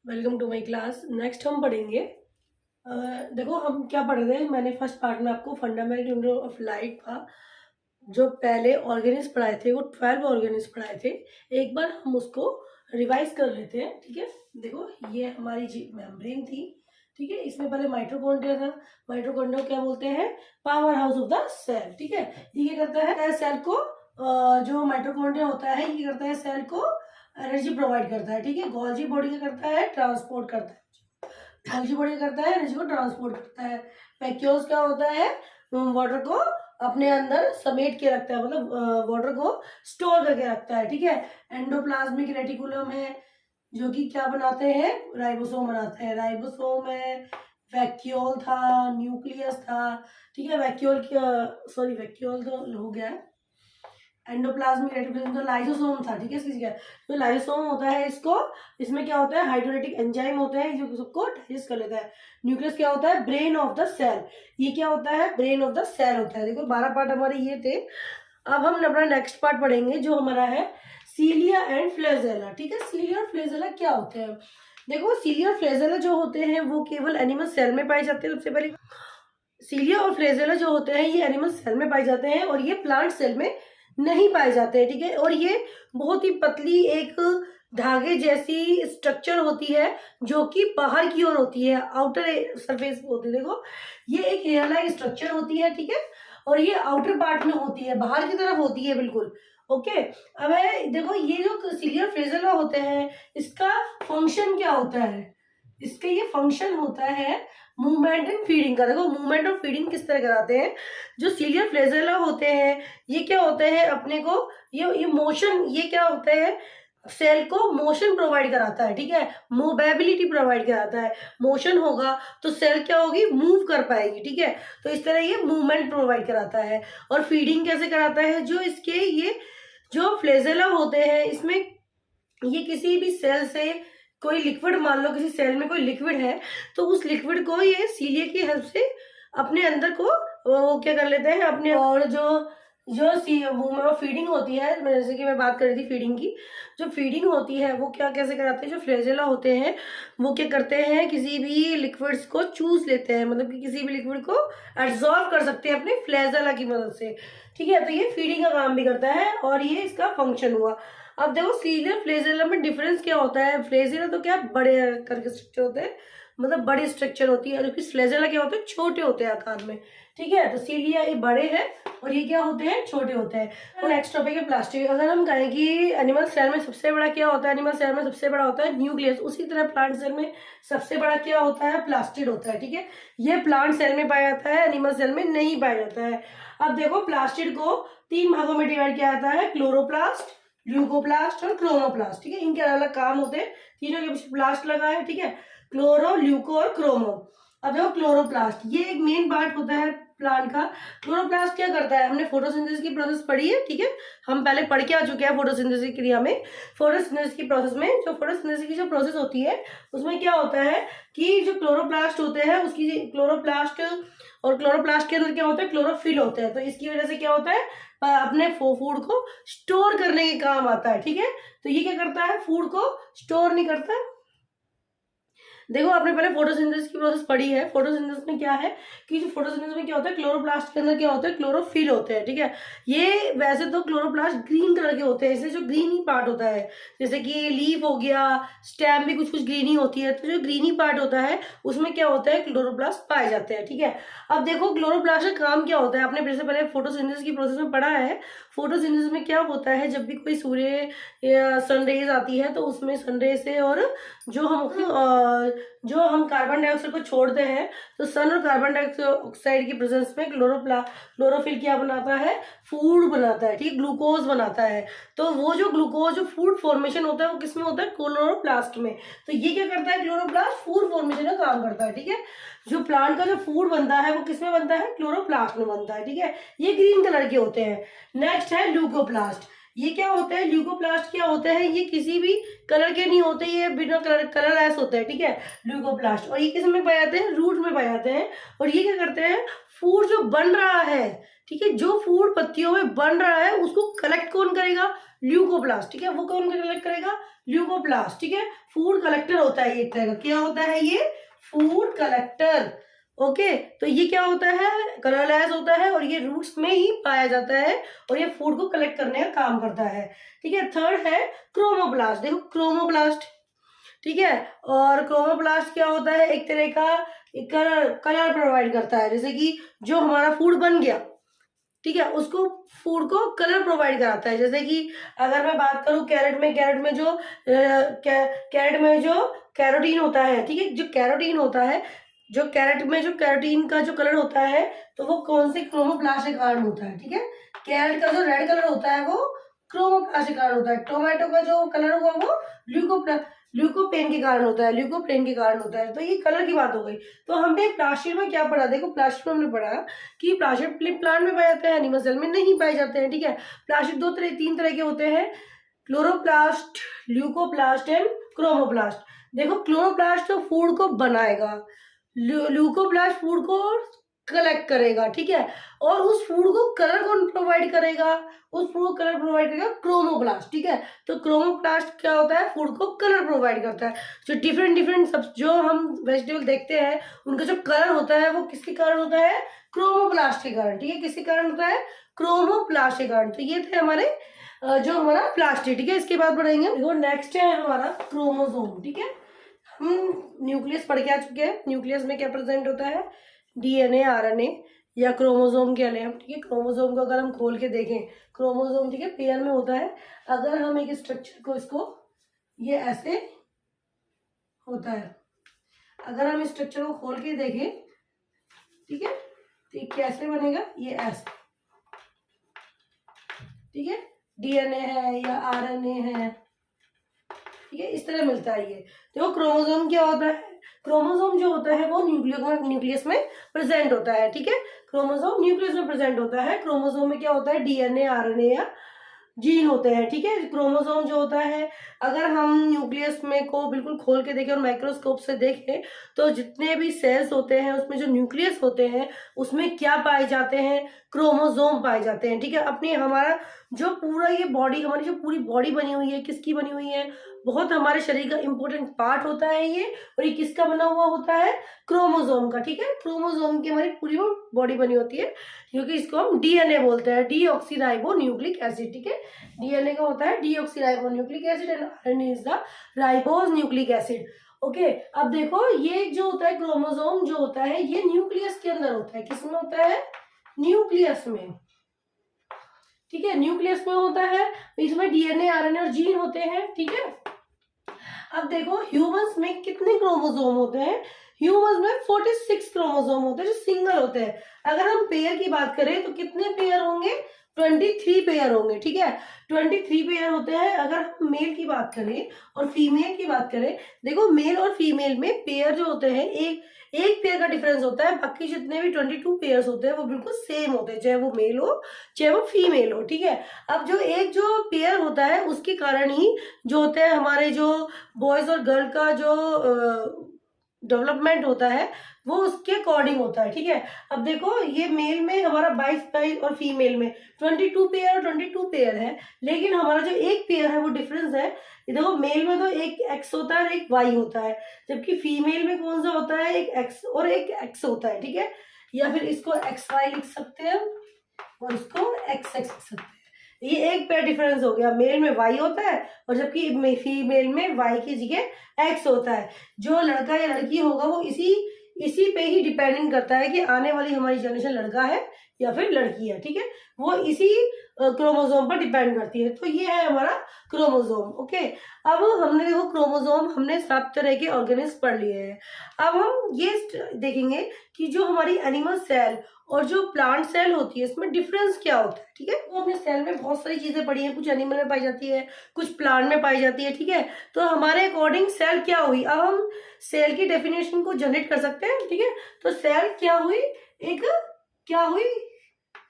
Welcome to my class. Next हम पढ़ेंगे देखो हम क्या पढ़ रहे हैं। मैंने फर्स्ट पार्ट में आपको फंडामेंटल ऑफ लाइट का जो पहले ऑर्गेनिज्म पढ़ाए थे वो 12 ऑर्गेनिज्म पढ़ाए थे। एक बार हम उसको रिवाइज कर लेते हैं, ठीक है। देखो ये हमारी मेम्ब्रेन थी, ठीक है। इसमें पहले माइटोकॉन्ड्रिया था। माइटोकॉन्ड्रिया को क्या बोलते हैं? Power house of the cell, ठीक है। ये क्या करता है? सेल को जो माइटोकॉन्ड्रिया होता है ये करता है सेल को एनर्जी प्रोवाइड करता है, ठीक है। गोल्जी बॉडी क्या करता है? ट्रांसपोर्ट करता है। गोल्जी बॉडी क्या करता है? एनर्जी को ट्रांसपोर्ट करता है। वैक्यूल्स क्या होता है? वाटर को अपने अंदर समेट के रखता है, मतलब वाटर को स्टोर करके रखता है, ठीक है। एंडोप्लाज्मिक रेटिकुलम है जो कि क्या बनाते हैं? राइबोसोम बनाते हैं। राइबोसोम है, वैक्यूल था, न्यूक्लियस था, ठीक है। वैक्यूल तो हो गया है। एंडोप्लाज्मिक रेटिकुलम तो लाइसोसोम था, ठीक है। इसकी जगह जो लाइसोसोम होता है इसमें क्या होता है? हाइड्रोलाइटिक एंजाइम होते हैं जो सबको डाइजेस्ट कर लेता है। न्यूक्लियस क्या होता है? Brain of the cell. ये क्या होता है? ब्रेन ऑफ द सेल होता है। देखो 12 पार्ट हमारे ये थे। अब हम अपना नेक्स्ट पार्ट पढ़ेंगे जो हमारा है सीलिया एंड फ्लैजेला, ठीक है। सीलिया और फ्लैजेला क्या होते हैं? देखो सीलिया और फ्लैजेला जो होते हैं वो केवल एनिमल सेल में पाए जाते हैं। सबसे पहले सीलिया और फ्लैजेला जो होते हैं ये एनिमल सेल में पाए जाते हैं और ये प्लांट सेल में नहीं पाए जाते हैं, ठीक है। और ये बहुत ही पतली एक धागे जैसी स्ट्रक्चर होती है जो कि बाहर की ओर होती है, आउटर सरफेस होती है। देखो ये एक हेयर लाइक स्ट्रक्चर होती है, ठीक है। और ये आउटर पार्ट में होती है, बाहर की तरफ होती है, बिल्कुल ओके। अब देखो ये जो सीलिया फ्लैजेला होते हैं इसका फंक्शन क्या होता है? इसका ये फंक्शन होता है मूवमेंट एंड फीडिंग का। देखो मूवमेंट और फीडिंग किस तरह कराते हैं? जो सीलिया फ्लैजेला होते हैं ये क्या होते हैं अपने को? ये मोशन, ये क्या होता है? सेल को मोशन प्रोवाइड कराता है, ठीक है। मूवेबिलिटी प्रोवाइड कराता है। मोशन होगा तो सेल क्या होगी? मूव कर पाएगी, ठीक है। तो इस तरह ये मूवमेंट प्रोवाइड कराता है। और फीडिंग कैसे कराता है? जो इसके ये जो फ्लैजेला होते हैं इसमें ये किसी भी सेल से कोई लिक्विड, मान लो किसी सेल में कोई लिक्विड है तो उस लिक्विड को ये सीलिया की हेल्प से अपने अंदर को वो क्या कर लेते हैं अपने। और जो जो फीडिंग होती है, जैसे कि मैं बात कर रही थी फीडिंग की, जो फीडिंग होती है वो क्या कैसे कराते हैं? जो फ्लैजेला होते हैं वो क्या करते हैं? किसी भी लिक्विड्स को चूस लेते हैं, मतलब कि किसी भी लिक्विड को एब्जॉर्ब कर सकते हैं अपने फ्लैजेला की मदद से, ठीक है। तो ये फीडिंग का काम भी करता है और ये इसका फंक्शन हुआ। अब देखो सीलिया फ्लैजेला में डिफरेंस क्या होता है? फ्लैजेला तो क्या बड़े करके स्ट्रक्चर होते हैं, मतलब बड़ी स्ट्रक्चर होती है, जबकि फ्लैजेला क्या होते हैं? छोटे होते हैं आकार में, ठीक है। तो सीलिया ये बड़े हैं और ये क्या होते हैं? छोटे होते हैं। तो नेक्स्ट टॉपिक है प्लास्टिड। अगर हम कहें कि एनिमल सेल में सबसे बड़ा क्या होता है? एनिमल सेल में सबसे बड़ा होता है न्यूक्लियस। उसी तरह प्लांट सेल में सबसे बड़ा क्या होता है? प्लास्टिड होता है, ठीक है। ये प्लांट सेल में पाया जाता है, एनिमल सेल में नहीं पाया जाता है। अब देखो प्लास्टिड को 3 भागों में डिवाइड किया जाता है, क्लोरोप्लास्ट, ल्यूकोप्लास्ट और क्रोमोप्लास्ट, ठीक है। इनके अलग अलग काम होते हैं, तीनों के पीछे प्लास्ट लगा है, ठीक है। क्लोरो, ल्यूको और क्रोमो। अब देखो क्लोरोप्लास्ट ये एक मेन पार्ट होता है प्लांट का। क्लोरोप्लास्ट क्या करता है? हमने फोटोसिंथेसिस की प्रोसेस पढ़ी है, ठीक है। हम पहले पढ़ के आ चुके हैं फोटोसिंथेसिस की क्रिया में। फोटोसिंथेसिस की प्रोसेस में जो फोटोसिंथेसिस की जो प्रोसेस होती है उसमें क्या होता है कि जो क्लोरोप्लास्ट होते हैं उसकी क्लोरोप्लास्ट और क्लोरोप्लास्ट के अंदर क्या होता है? क्लोरोफिल होते हैं। तो इसकी वजह से क्या होता है? अपने फूड को स्टोर करने के काम आता है, ठीक है। तो ये क्या करता है? फूड को स्टोर नहीं करता है। देखो आपने पहले फोटोसिंथेसिस की प्रोसेस पढ़ी है। फोटोसिंथेसिस में क्या है कि जो फोटोसिंथेसिस में क्या होता है? क्लोरोप्लास्ट के अंदर क्या होता है? क्लोरोफिल होते हैं, ठीक है। ये वैसे तो क्लोरोप्लास्ट ग्रीन कलर के होते हैं, इसलिए जो ग्रीनी पार्ट होता है, जैसे कि लीफ हो गया, स्टेम भी कुछ कुछ ग्रीनी होती है, तो जो ग्रीनी पार्ट होता है उसमें क्या होता है? क्लोरोप्लास्ट पाए जाते हैं, ठीक है। अब देखो क्लोरोप्लास्ट का काम क्या होता है? आपने जैसे पहले फोटोसिंथेसिस की प्रोसेस में पढ़ा है। फोटोसिंथेसिस में क्या होता है? जब भी कोई सूर्य या सनरेज आती है तो उसमें सनरेज से और जो हम कार्बन डाइऑक्साइड को छोड़ते हैं तो सन और कार्बन डाइऑक्साइड की प्रेजेंस में क्लोरोफिल क्या बनाता है? फूड बनाता है, ठीक, ग्लूकोज बनाता है। तो वो जो ग्लूकोज जो फूड फॉर्मेशन होता है वो किसमें होता है? क्लोरोप्लास्ट में। तो ये क्या करता है? क्लोरोप्लास्ट फूड फॉर्मेशन का काम करता है, ठीक है। जो प्लांट का जो फूड बनता है वो किसमें बनता है? क्लोरोप्लास्ट में बनता है, ठीक है। ये ग्रीन कलर के होते हैं। नेक्स्ट है ल्यूकोप्लास्ट। ये क्या होता है? ल्यूकोप्लास्ट क्या होता है? ये किसी भी कलर के नहीं होते, ये बिना कलरलेस होते हैं, ठीक है, ल्यूकोप्लास्ट। और ये किस में पाए जाते हैं? रूट में पाए जाते हैं। और ये क्या करते हैं? फूड जो बन रहा है, ठीक है, जो फूड पत्तियों में बन रहा है उसको कलेक्ट कौन करेगा? ल्यूकोप्लास्ट, ठीक है। वो कौन कलेक्ट करेगा? ल्यूकोप्लास्ट, ठीक है। फूड कलेक्टर होता होता है ये एक तरह का, क्या होता है ये, फूड कलेक्टर। ओके, तो ये क्या होता है, कलरलेस होता है और ये रूट्स में ही पाया जाता है और ये फूड को कलेक्ट करने का काम करता है। ठीक है, थर्ड है क्रोमोप्लास्ट। देखो क्रोमोप्लास्ट, ठीक है, और क्रोमोप्लास्ट क्या होता है, एक तरह का कलर कलर प्रोवाइड करता है। जैसे कि जो हमारा फूड बन गया, ठीक है, उसको फूड को कलर प्रोवाइड कराता है। जैसे कि अगर मैं बात करूं कैरेट में, कैरेट में जो कैरोटीन होता है, ठीक है, जो कैरोटीन होता है, जो कैरेट में जो कैरोटीन का जो कलर होता है, तो वो कौन से क्रोमोप्लास्ट के कारण होता है। ठीक है, कैरेट का जो रेड कलर होता है वो क्रोमोप्लास्ट के कारण होता है। टोमेटो का जो कलर हुआ वो ल्यूकोपेन के कारण होता है, ल्यूकोप्रेन के कारण होता है। तो ये कलर की बात हो गई। तो हमने प्लास्टिड में क्या पढ़ा, देखो प्लास्टिड में हमने पढ़ा कि प्लास्टिड प्लांट में पाए जाते हैं, एनिमल सेल में नहीं पाए जाते हैं। ठीक है, प्लास्टिड तीन तरह के होते हैं, क्लोरोप्लास्ट, ल्यूकोप्लास्ट एंड क्रोमोप्लास्ट। देखो क्लोरोप्लास्ट तो फूड को बनाएगा, ल्यूकोप्लास्ट फूड को कलेक्ट करेगा। ठीक है, और उस फूड को कलर कौन प्रोवाइड करेगा, उस फूड को कलर प्रोवाइड करेगा क्रोमोप्लास्ट। ठीक है, तो क्रोमोप्लास्ट क्या होता है, फूड को कलर प्रोवाइड करता है। जो डिफरेंट सब जो हम वेजिटेबल देखते हैं उनका जो कलर होता है वो किसके कारण होता है, क्रोमोप्लास्ट के कारण। ठीक है, किसके कारण होता है, क्रोमोप्लास्ट के कारण। तो ये थे हमारे जो हमारा प्लास्टिड। ठीक है, इसके बाद बढ़ेंगे, देखो नेक्स्ट है हमारा क्रोमोसोम। ठीक है, हम न्यूक्लियस पढ़ के आ चुके हैं। न्यूक्लियस में क्या प्रेजेंट होता है, डीएनए, आरएनए या क्रोमोसोम के लिए हम। ठीक है, क्रोमोसोम को अगर हम खोल के देखें, क्रोमोसोम ठीक है पेयर में होता है। अगर हम एक स्ट्रक्चर को, इसको ये ऐसे होता है, अगर हम इस स्ट्रक्चर को खोल के देखें, ठीक है, तो ये कैसे बनेगा, ये ऐसे। ठीक है, डीएनए है या आरएनए है, ठीक है, इस तरह मिलता है ये। देखो क्रोमोसोम क्या होता है, क्रोमोसोम जो होता है वो न्यूक्लियस में प्रेजेंट होता है। ठीक है, क्रोमोसोम न्यूक्लियस में प्रेजेंट होता है। क्रोमोसोम में क्या होता है, डीएनए, आरएनए या जीन होते हैं। ठीक है, क्रोमोसोम जो होता है, अगर हम न्यूक्लियस में को बिल्कुल खोल के देखें और माइक्रोस्कोप से देखें तो जितने भी सेल्स होते हैं उसमें जो न्यूक्लियस होते हैं उसमें क्या पाए जाते हैं, क्रोमोसोम पाए जाते हैं। ठीक है, अपनी हमारा जो पूरा ये बॉडी, हमारी जो पूरी बॉडी बनी हुई है, किसकी बनी हुई है, बहुत हमारे शरीर का इंपॉर्टेंट पार्ट होता है ये। और ये किसका बना हुआ होता है, क्रोमोसोम का। ठीक है, क्रोमोसोम की हमारी पूरी बॉडी बनी होती है, क्योंकि इसको हम डीएनए बोलते हैं, डीऑक्सीराइबो न्यूक्लिक एसिड। ठीक है, डीएनए का होता है deoxyribo nucleic acid and RNA is the ribose nucleic acid. Okay, अब देखो ये जो होता है क्रोमोसोम जो होता है ये न्यूक्लियस के अंदर होता है। किसमें होता है, न्यूक्लियस में। ठीक है, न्यूक्लियस में होता है, इसमें डीएनए, आरएनए और जीन होते हैं। ठीक है, अब देखो ह्यूमंस में कितने क्रोमोसोम होते हैं, ह्यूमंस में 46 क्रोमोसोम होते हैं जो सिंगल होते हैं। अगर हम पेयर की बात करें तो कितने पेयर होंगे, 23 पेयर होंगे। ठीक है, 23 पेयर होते हैं। अगर हम मेल की बात करें और फीमेल की बात करें, देखो मेल और फीमेल में पेयर जो होते हैं एक पेयर का डिफरेंस होता है, बाकी जितने भी 22 पेयर्स होते हैं वो बिल्कुल सेम होते हैं, चाहे वो मेल हो चाहे वो फीमेल हो। ठीक है, अब जो पेयर होता है उसके कारण ही जो होते हैं हमारे जो बॉयज और गर्ल का जो डेवलपमेंट होता है वो उसके अकॉर्डिंग होता है। ठीक है, अब देखो ये मेल में हमारा 22 और फीमेल में 22 पेयर और 22 पेयर है, लेकिन हमारा जो एक पेयर है वो डिफरेंस है। ये देखो मेल में तो एक एक्स होता है और एक वाई होता है, जबकि फीमेल में कौन सा होता है, एक एक्स और एक एक्स होता है। ठीक है, या फिर इसको एक्स वाई लिख सकते हैं और इसको एक्स एक्स लिख सकते हैं। ये एक पेयर डिफरेंस हो गया, मेल में वाई होता है और जबकि फीमेल में वाई की जगह एक्स होता है। जो लड़का या लड़की होगा वो इसी पे ही डिपेंडेंट करता है कि आने वाली हमारी जनरेशन लड़का है या फिर लड़की है। ठीक है, वो इसी क्रोमोसोम पर डिपेंड करती है। तो ये है हमारा क्रोमोसोम। ओके, अब हमने देखो क्रोमोसोम हमने सब तरह के ऑर्गेनिज्म पढ़ लिए हैं। अब हम ये देखेंगे कि जो हमारी एनिमल सेल और जो प्लांट सेल होती है इसमें डिफरेंस क्या होता है। ठीक है, तो हमने सेल में बहुत सारी चीजें पढ़ी हैं, कुछ एनिमल में पाई जाती है, कुछ प्लांट में पाई जाती है। ठीक है, तो हमारे अकॉर्डिंग सेल क्या हुई, अब हम सेल की डेफिनेशन को जनरेट कर सकते हैं। ठीक है, तो सेल क्या हुई,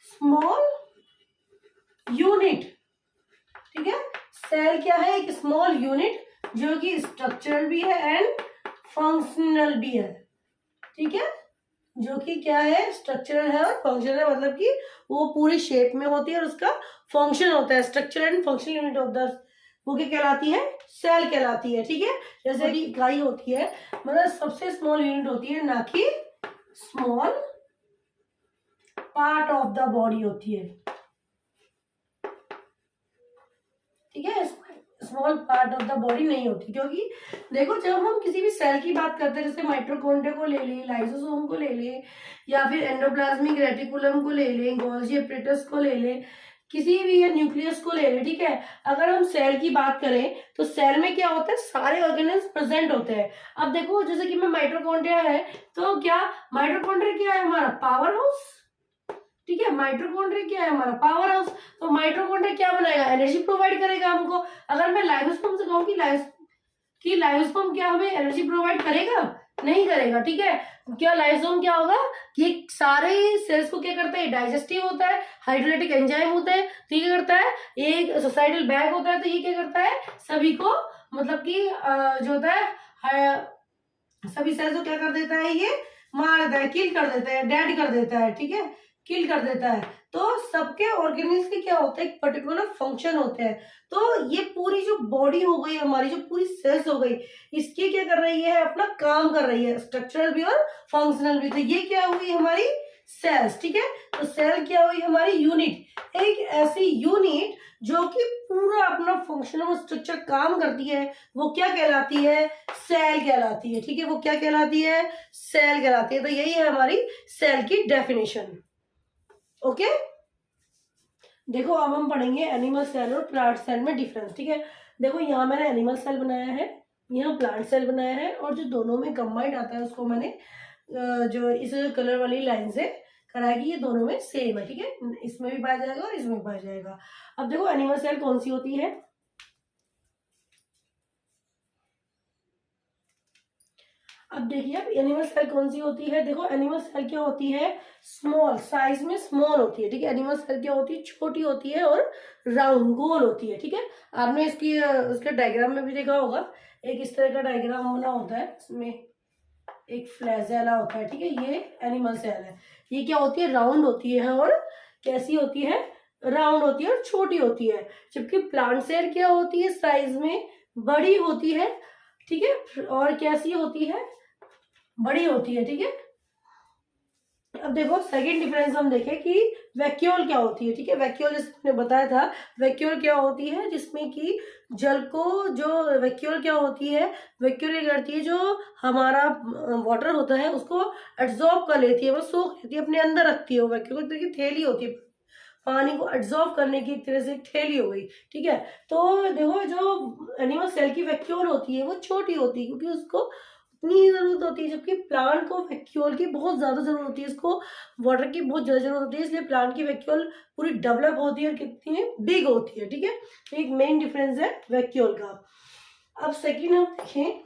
स्मॉल यूनिट। ठीक है, सेल क्या है, एक स्मॉल यूनिट जो कि स्ट्रक्चरल भी है एंड फंक्शनल भी है। ठीक है, जो कि क्या है, स्ट्रक्चरल है और फंक्शनल है, मतलब कि वो पूरी शेप में होती है और उसका फंक्शन होता है। Structural and functional unit of the वो क्या कहलाती है, सेल कहलाती है, ठीक है। जैसे कि इकाई होती है, मतलब सबसे स्मॉल यूनिट होती है, ना कि small part of the body होती है, ठीक है। Small part of the body नहीं होती, क्योंकि देखो जब हम किसी भी सेल की बात करते हैं, जैसे माइटोकॉन्ड्रिया को ले लें, लाइसोसोम को ले लें, या फिर एंडोप्लाज्मिक रेटिकुलम को ले लें, गोल्गी एपरेटस को ले लें, किसी भी या न्यूक्लियस को ले लें, ठीक है। अगर हम सेल की बात करें तो सेल में क्या होता है, सारे ऑर्गेनेल्स प्रेजेंट होते हैं। अब देखो जैसे कि मैं माइटोकॉन्ड्रिया है, तो क्या माइटोकॉन्ड्रिया क्या है, हमारा पावर हाउस, ठीक है। माइटोकॉन्ड्रिया क्या है, हमारा पावर हाउस। तो माइटोकॉन्ड्रिया क्या बनाएगा, एनर्जी प्रोवाइड करेगा हमको। अगर मैं लाइसोसोम से कहूँ कि लाइसोसोम क्या हमें एनर्जी प्रोवाइड करेगा, नहीं करेगा, ठीक है। क्या लाइसोसोम क्या होगा, ये सारे सेल्स को क्या करता है, डाइजेस्टिव होता है, हाइड्रोलाइटिक एंजाइम होते हैं, तो ये क्या करता है, एक सोसाइटल बैग होता है, तो ये क्या करता है, सभी को मतलब कि जो होता है सभी सेल्स को क्या कर देता है, ये मार देता है, किल कर देता है, डेड कर देता है, ठीक है, किल कर देता है। तो सबके ऑर्गेनिल्स के क्या होते हैं, एक पर्टिकुलर फंक्शन होते हैं। तो ये पूरी जो बॉडी हो गई हमारी, जो पूरी सेल्स हो गई, इसकी क्या कर रही है, अपना काम कर रही है, स्ट्रक्चरल भी और फंक्शनल भी। तो ये क्या हुई हमारी सेल्स, ठीक है। तो सेल क्या हुई हमारी यूनिट, एक ऐसी यूनिट जो कि पूरा अपना फंक्शनल स्ट्रक्चर काम करती है, वो क्या कहलाती है, सेल कहलाती है, ठीक है। वो क्या कहलाती है, सेल कहलाती है। तो यही है हमारी सेल की डेफिनेशन, ओके। देखो अब हम पढ़ेंगे एनिमल सेल और प्लांट सेल में डिफरेंस, ठीक है। देखो यहाँ मैंने एनिमल सेल बनाया है, यहाँ प्लांट सेल बनाया है, और जो दोनों में कंबाइंड आता है उसको मैंने जो इस कलर वाली लाइन से कराया कि ये दोनों में सेम है, ठीक है। इसमें भी पाया जाएगा और इसमें भी पाया जाएगा। अब देखो एनिमल सेल कौन सी होती है, अब देखिए अब एनिमल सेल कौन सी होती है। देखो एनिमल सेल क्या होती है, स्मॉल, साइज में स्मॉल होती है, ठीक है। एनिमल सेल क्या होती है, छोटी होती है और राउंड गोल होती है, ठीक है। आपने इसकी उसके डायग्राम में भी देखा होगा, एक इस तरह का डायग्राम बना होता है, इसमें एक फ्लैजेला होता है, ठीक है। ये एनिमल सेल है, ये क्या होती है, राउंड होती है, और कैसी होती है, राउंड होती है और छोटी होती है। जबकि प्लांट सेल क्या होती है, साइज में बड़ी होती है, ठीक है, और कैसी होती है, बड़ी होती है, ठीक है। अब देखो सेकंड डिफरेंस हम देखें कि वैक्यूल क्या होती है, ठीक है। वैक्यूल जैसे मैंने बताया था, वैक्यूल क्या होती है, जिसमें कि जल को, जो वैक्यूल क्या होती है, वैक्यूल ये करती है, जो हमारा वाटर होता है उसको एब्जॉर्ब कर लेती है, वो सोख लेती है, अपने अंदर रखती है। वो वैक्यूल एक तरह की थैली होती है, पानी को एब्जॉर्ब करने की एक तरह से थैली हो गई, ठीक है। तो देखो जो एनिमल सेल की वैक्यूल होती है वो छोटी होती है, क्योंकि उसको उतनी जरूरत होती है, जबकि प्लांट को वैक्यूल की बहुत ज्यादा जरूरत होती है, इसको वाटर की बहुत ज्यादा जरूरत होती है, इसलिए प्लांट की वैक्यूल पूरी डेवलप होती है और कितनी बिग होती है, ठीक है। एक मेन डिफरेंस है वैक्यूल का। अब सेकेंड हम देखें,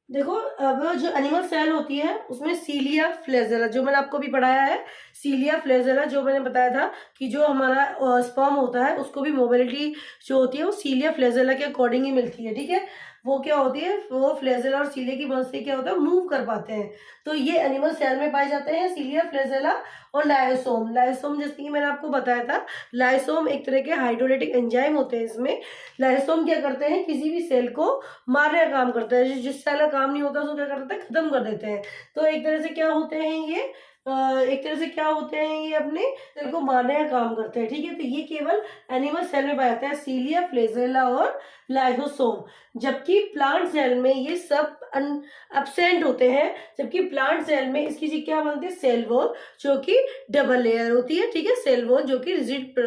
देखो अब जो एनिमल सेल होती है उसमें सीलिया फ्लेजेला, जो मैंने आपको भी पढ़ाया है, सीलिया फ्लेजेला, जो मैंने बताया था कि जो हमारा स्पर्म होता है उसको भी मोबिलिटी जो होती है वो सीलिया फ्लेजेला के अकॉर्डिंग ही मिलती है, ठीक है। वो क्या होती है, वो फ्लेजेला और सीलिया की मदद से क्या होता है, मूव कर पाते हैं। तो ये एनिमल सेल में पाए जाते हैं, सीलिया फ्लेजेला और लाइसोम। लाइसोम जैसे कि मैंने आपको बताया था, लाइसोम एक तरह के हाइड्रोलाइटिक एंजाइम होते हैं। इसमें लाइसोम क्या करते हैं, किसी भी सेल को मारने का काम करता है, जिस सेल का काम नहीं होता उसको क्या करते हैं, खत्म कर देते हैं। तो एक तरह से क्या होते हैं ये, एक तरह से क्या होते हैं, ये अपने सेल को मारने का काम करते हैं, ठीक है। तो ये केवल एनिमल सेल में पाया जाता है, सीलिया फ्लेजेला और लाइसोसोम। जबकि प्लांट सेल में ये सब एब्सेंट होते हैं, जबकि प्लांट सेल में इसकी जी क्या बनती है, सेल वॉल, जो कि डबल लेयर होती है, ठीक है। सेल वॉल जो कि रिजिड,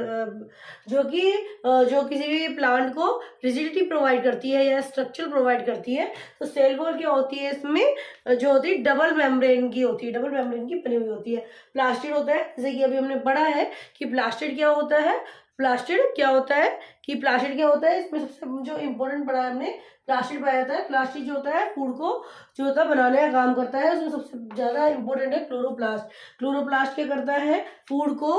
जो किसी भी प्लांट को रिजिडिटी प्रोवाइड करती है या स्ट्रक्चर प्रोवाइड करती है। तो सेल वॉल क्या होती है, इसमें जो होती है डबल मेम्ब्रेन की होती है, डबल मेम्ब्रेन की बनी हुई होती है। प्लास्टिड होता है, जैसे कि अभी हमने पढ़ा है कि प्लास्टिड क्या होता है, प्लास्टिड क्या होता है कि प्लास्टिड क्या होता है, इसमें सबसे जो इम्पोर्टेंट पढ़ा है हमने, प्लास्टिड पाया जाता है। प्लास्टिक जो होता है फूड को जो होता है बनाने का काम करता है, उसमें सबसे ज्यादा इंपॉर्टेंट है क्लोरोप्लास्ट। क्लोरोप्लास्ट क्या करता है, फूड को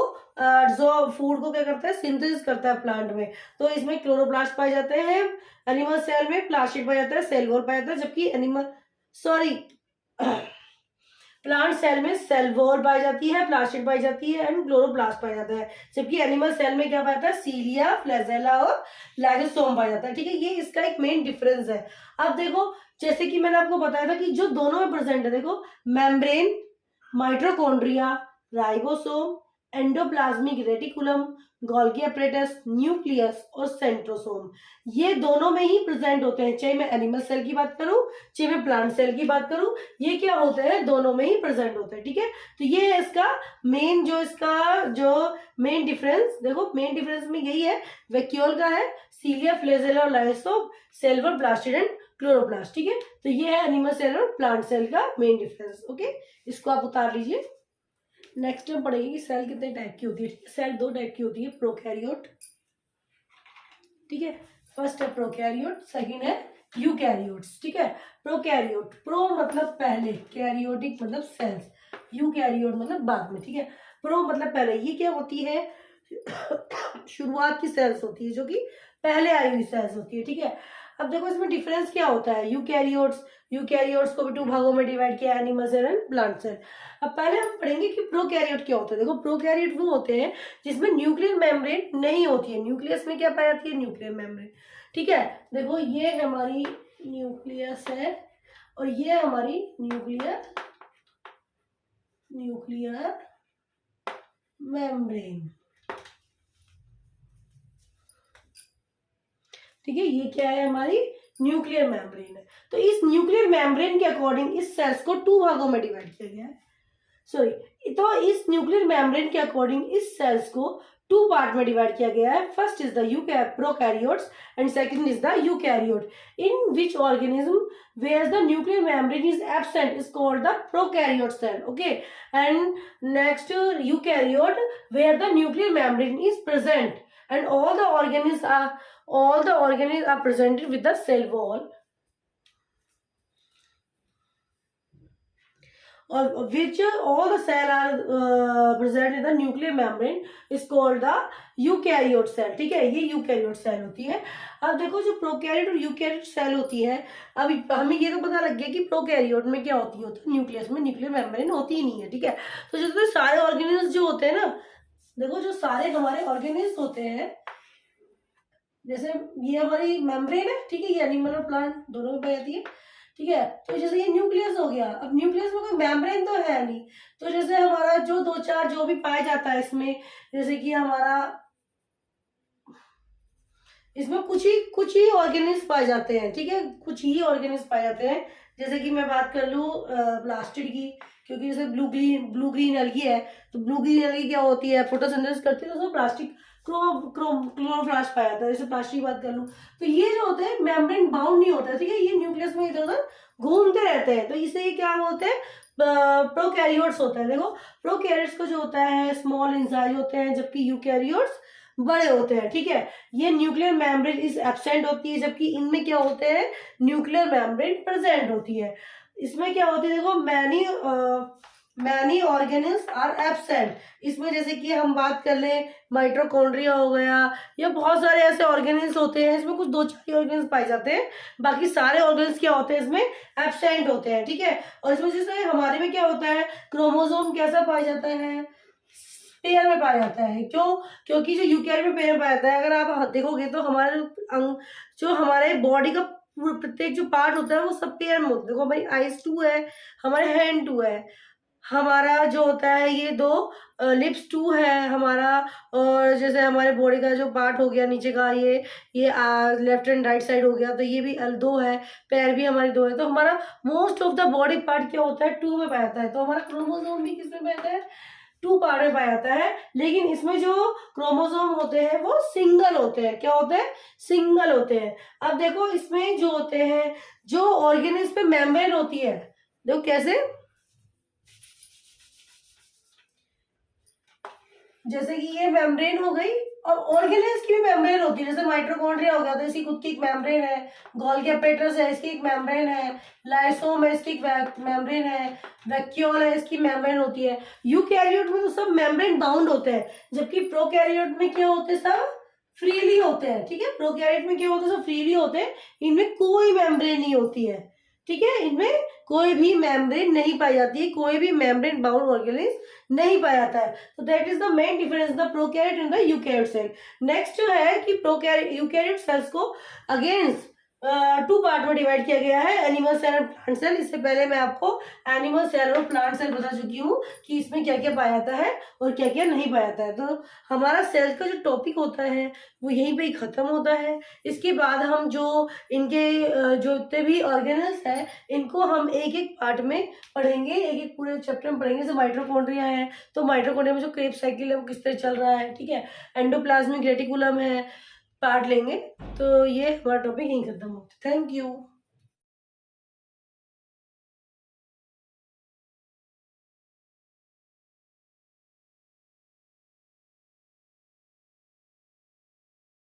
क्या करता है, सिंथेसिस करता है प्लांट में। तो इसमें क्लोरोप्लास्ट पाए जाते हैं। एनिमल सेल में प्लास्टिड पाया जाता है, सेल वॉल पाया जाता है, जबकि प्लांट सेल में सेल वॉल पाई जाती है, प्लास्टिड पाई जाती है एंड क्लोरोप्लास्ट पाया जाता है, जबकि एनिमल सेल में क्या पाया जाता है, सीलिया, फ्लैजेला और लाइसोसोम पाया जाता है। ठीक है, ये इसका एक मेन डिफरेंस है। अब देखो जैसे कि मैंने आपको बताया था कि जो दोनों में प्रेजेंट है, देखो membrane, mitochondria, ribosome, endoplasmic reticulum, Golgi apparatus, nucleus और सेंट्रोसोम, ये दोनों में ही प्रेजेंट होते हैं। चाहे मैं एनिमल सेल की बात करूं, चाहे मैं प्लांट सेल की बात करूं, ये क्या होते हैं, दोनों में ही प्रेजेंट होते हैं। ठीक है, तो ये है इसका मेन डिफरेंस। देखो मेन डिफरेंस में यही है, वैक्यूल का है सीलिया, फ्लैजेला और lysosome, silver, plastid and chloroplast. ठीक है, तो ये है एनिमल सेल और प्लांट सेल का मेन डिफरेंस। ओके, इसको आप उतार लीजिए। नेक्स्ट हम पढ़ेंगे कि सेल कितने टाइप की होती है। सेल दो टाइप की होती है, प्रोकैरियोट, ठीक है, फर्स्ट है प्रोकैरियोट, सेकंड है यूकैरियोट्स। ठीक है, प्रोकैरियोट, प्रो मतलब पहले, कैरियोटिक मतलब सेल्स, यूकैरियोट मतलब बाद में। ठीक है, प्रो मतलब पहले, ये क्या होती है, शुरुआत की सेल्स होती है, जो कि पहले आई हुई सेल्स होती है। ठीक है, अब देखो इसमें डिफरेंस क्या होता है, यूकैरियोट्स को भी 2 भागों में डिवाइड किया, animal cell and plant cell. अब पहले हम पढ़ेंगे कि प्रोकैरियोट क्या होता है। देखो प्रोकैरियोट वो होते हैं जिसमें न्यूक्लियर मेम्ब्रेन नहीं होती है। न्यूक्लियस में क्या पाई जाती है, न्यूक्लियर मेम्ब्रेन। ठीक है, देखो ये हमारी न्यूक्लियस है और ये हमारी न्यूक्लियर मेम्ब्रेन। ठीक है, ये क्या है, हमारी न्यूक्लियर मेम्ब्रेन है। तो इस न्यूक्लियर मेम्ब्रेन के अकॉर्डिंग इस सेल्स को 2 भागों में डिवाइड किया गया है। तो इस न्यूक्लियर मेम्ब्रेन के अकॉर्डिंग इस सेल्स को 2 पार्ट में डिवाइड किया गया है। First is the prokaryotes and second is the eukaryote. In which organism where the nuclear membrane is absent is called the prokaryote cell. Okay, and next eukaryote where the nuclear membrane is present and all the organisms are presented with the cell wall, or which all the cell are present in the nuclear membrane is called the eukaryote cell. ठीक है, ये eukaryote cell होती है। अब देखो जो prokaryote और eukaryote cell होती है, अब हमें ये तो पता लग गया कि प्रोकैरियोट में क्या होती है, न्यूक्लियस में न्यूक्लियर मेम्ब्रेन होती ही नहीं है। ठीक है, तो जो सारे ऑर्गेनिज्म जो होते हैं ना, देखो जो सारे हमारे ऑर्गेनिज्म होते हैं, जैसे ये हमारी मेम्ब्रेन है, ठीक है, ये एनिमल और प्लांट दोनों में पाई जाती है। ठीक है, तो जैसे ये न्यूक्लियस हो गया, अब न्यूक्लियस में कोई मेम्ब्रेन तो है नहीं, तो जैसे हमारा जो 2-4 जो भी पाया जाता है इसमें, जैसे कि हमारा इसमें कुछ ही ऑर्गेनिज्म पाए जाते हैं। ठीक है, कुछ ही ऑर्गेनिज्म पाए जाते हैं। जैसे कि मैं बात कर लूँ प्लास्टिड की, क्योंकि जैसे ब्लू ग्रीन एल्गी है, तो ब्लू ग्रीन एल्गी क्या होती है, फोटोसिंथेसिस करती है, तो उसमें प्लास्टिक क्लोरोप्लास्ट पाया जाता है। जैसे प्लास्टिक की बात कर लूँ, तो ये जो होते हैं मेम्ब्रेन बाउंड नहीं होता है। ठीक है, ये न्यूक्लियस में इधर उधर घूमते रहते हैं, तो इसे क्या बोलते हैं, प्रोकैरियोट्स होता है। देखो प्रोकैरियोट्स को जो होता है स्मॉल इंसाइज होते हैं, जबकि यूकैरियोट्स बड़े होते हैं। ठीक है, ये न्यूक्लियर मेम्ब्रेन इज एब्सेंट होती है, जबकि इनमें क्या होते हैं, न्यूक्लियर मेम्ब्रेन प्रेजेंट होती है। इसमें क्या होती है, देखो मैनी ऑर्गेनिल्स आर एब्सेंट। इसमें जैसे कि हम बात कर लें माइटोकॉन्ड्रिया हो गया, या बहुत सारे ऐसे ऑर्गेनिल्स होते हैं, इसमें कुछ 2-4 ऑर्गेनिल्स पाए जाते हैं, बाकी सारे ऑर्गेनिल्स क्या होते हैं, इसमें एब्सेंट होते हैं। ठीक है, और इसमें जैसे हमारे में क्या होता है, क्रोमोसोम कैसा पाया जाता है, पेयर में पाया जाता है। क्यों, क्योंकि जो यूकैरियोट में पेयर में पाया जाता है, अगर आप देखोगे तो हमारे जो हमारे बॉडी का प्रत्येक जो पार्ट होता है वो सब पेयर में होता है। देखो भाई आइज 2 है, हमारे हैंड 2 है, हमारा जो होता है ये 2 लिप्स 2 है हमारा, और जैसे हमारे बॉडी का जो पार्ट हो गया नीचे का, ये लेफ्ट एंड राइट साइड हो गया, तो ये भी 2 है, पैर भी हमारे 2 है। तो हमारा most of the body part क्या होता है, 2 में पाया जाता है। तो हमारा क्रोमोसोम भी किसमें पाया जाता है, 2 पार्ट में पाया जाता है। लेकिन इसमें जो क्रोमोसोम होते हैं वो सिंगल होते हैं। क्या होते हैं, सिंगल होते हैं। अब देखो इसमें जो होते हैं, जो ऑर्गेनिज्म पे मेम्ब्रेन होती है, देखो कैसे, जैसे कि ये मेम्ब्रेन हो गई, और ऑर्गेनिल्स की भी मेम्ब्रेन होती है। जैसे माइटोकॉन्ड्रिया हो गया, तो इसकी खुद की एक मेम्ब्रेन है, गोल्गी अपरेटस है, इसकी एक मेम्ब्रेन है, लाइसोम है, इसकी एक मेम्ब्रेन है, वैक्यूल है, इसकी मेम्ब्रेन होती है। यूकैरियोट में तो सब मेम्ब्रेन बाउंड होते हैं, जबकि प्रोकैरियोट में क्या होते हैं, सब फ्रीली होते हैं। ठीक है, प्रोकैरियोट में क्या होते हैं, सब फ्रीली होते हैं, इनमें कोई मेम्ब्रेन नहीं होती है। ठीक है, इनमें कोई भी मेम्ब्रेन नहीं पाई जाती है, कोई भी मेम्ब्रेन बाउंड ऑर्गेनिज्म नहीं पाया जाता है। तो that is the main difference the prokaryote and the eukaryote cell. Next जो है कि यूकैरियोट सेल्स को अगेंस्ट टू पार्ट में डिवाइड किया गया है, एनिमल सेल और प्लांट सेल। इससे पहले मैं आपको एनिमल सेल और प्लांट सेल बता चुकी हूँ कि इसमें क्या क्या पाया जाता है और क्या क्या नहीं पाया जाता है। तो हमारा सेल का जो टॉपिक होता है वो यहीं पे ही खत्म होता है। इसके बाद हम जो इनके जो जितने भी ऑर्गेनल्स है इनको हम एक एक पार्ट में पढ़ेंगे, एक एक पूरे चैप्टर में पढ़ेंगे। जैसे माइटोकॉन्ड्रिया है तो माइटोकॉन्ड्रिया में जो क्रेब साइकिल है वो किस तरह चल रहा है, ठीक है। एंडोप्लाज्मिक रेटिकुलम है, पार्ट लेंगे। तो ये हमारा टॉपिक यहीं खत्म होता है। Thank you.